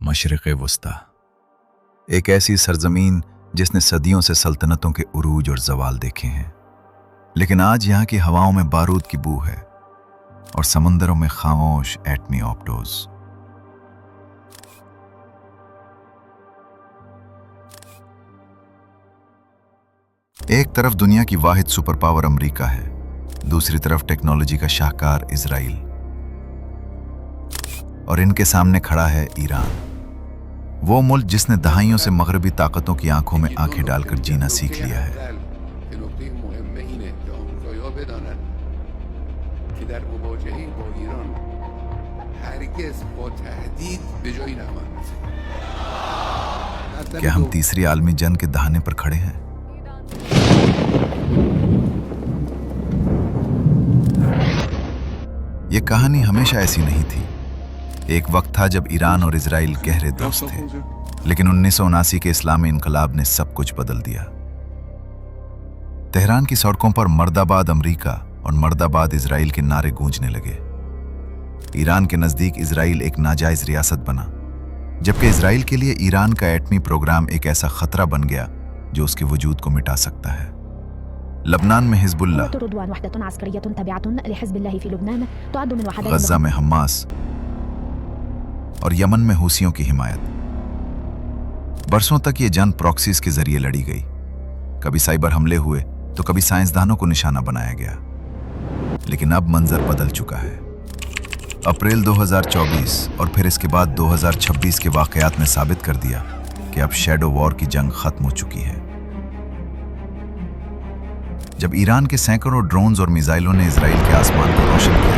मशरिक़ वस्ता, एक ऐसी सरजमीन जिसने सदियों से सल्तनतों के उरूज और ज़वाल देखे हैं, लेकिन आज यहाँ की हवाओं में बारूद की बू है और समंदरों में खामोश एटमी ऑप्टोज। एक तरफ दुनिया की वाहिद सुपर पावर अमेरिका है, दूसरी तरफ टेक्नोलॉजी का शाहकार इजराइल, और इनके सामने खड़ा है ईरान, वो मुल्क जिसने दहाइयों से मगरबी ताकतों की आंखों में आंखें डालकर जीना सीख लिया है। क्या हम तीसरी आलमी जंग के दहाने पर खड़े हैं? ये कहानी हमेशा ऐसी नहीं थी। एक वक्त था जब ईरान और इजराइल गहरे दोस्त थे, लेकिन 1979 के इस्लामी इनकलाब ने सब कुछ बदल दिया। तेहरान की सड़कों पर मर्दाबाद अमेरिका और मर्दाबाद इजराइल के नारे गूंजने लगे। ईरान के नजदीक इजराइल एक नाजायज रियासत बना, जबकि इजराइल के लिए ईरान का एटमी प्रोग्राम एक ऐसा खतरा बन गया जो उसके वजूद को मिटा सकता है। लबनान में हिजबुल्लाह, गजा में हमास और यमन में हूसियों की हिमायत। बरसों तक ये जंग प्रॉक्सीज के जरिए लड़ी गई। कभी साइबर हमले हुए तो कभी साइंसदानों को निशाना बनाया गया, लेकिन अब मंजर बदल चुका है। अप्रैल 2024 और फिर इसके बाद 2026 के वाकयात ने साबित कर दिया कि अब शैडो वॉर की जंग खत्म हो चुकी है। जब ईरान के सैकड़ों ड्रोन्स और मिसाइलों ने इजराइल के आसमान को रोशन किया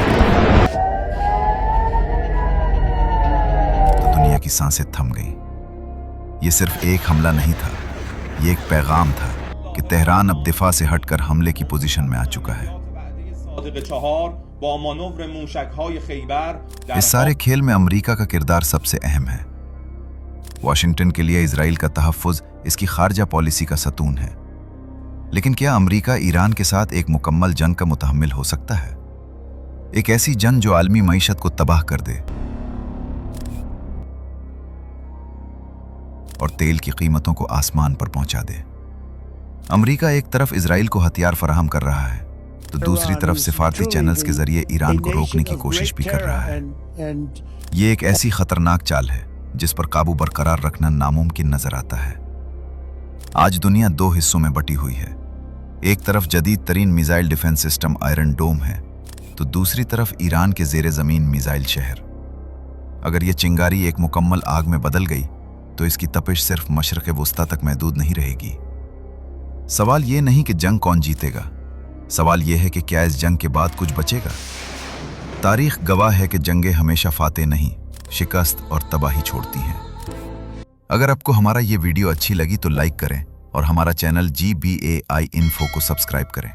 तो दुनिया की सांसें थम गईं। ये सिर्फ एक हमला नहीं था, ये एक पैगाम था कि तेहरान अब दिफा से हटकर हमले की पोजीशन में आ चुका है। इस सारे खेल में अमेरिका का किरदार सबसे अहम है। वाशिंगटन के लिए इजराइल का तहफ्फुज इसकी खारजा पॉलिसी का सतून है। लेकिन क्या अमेरिका ईरान के साथ एक मुकम्मल जंग का मुतहम्मिल हो सकता है? एक ऐसी जंग जो आलमी मईशत को तबाह कर दे और तेल की कीमतों को आसमान पर पहुंचा दे। अमेरिका एक तरफ इजराइल को हथियार फराहम कर रहा है तो दूसरी तरफ सिफारती चैनल्स के जरिए ईरान को रोकने की कोशिश भी कर रहा है। ये एक ऐसी खतरनाक चाल है जिस पर काबू बरकरार रखना नामुमकिन नजर आता है। आज दुनिया दो हिस्सों में बटी हुई है। एक तरफ जदीद तरीन मिसाइल डिफेंस सिस्टम आयरन डोम है तो दूसरी तरफ ईरान के जेरे जमीन मिसाइल शहर। अगर ये चिंगारी एक मुकम्मल आग में बदल गई तो इसकी तपिश सिर्फ मशरिक़ वस्ता तक महदूद नहीं रहेगी। सवाल ये नहीं कि जंग कौन जीतेगा, सवाल यह है कि क्या इस जंग के बाद कुछ बचेगा। तारीख गवाह है कि जंगें हमेशा फातेह नहीं, शिकस्त और तबाही छोड़ती हैं। अगर आपको हमारा ये वीडियो अच्छी लगी तो लाइक करें और हमारा चैनल GBAI इन्फो को सब्सक्राइब करें।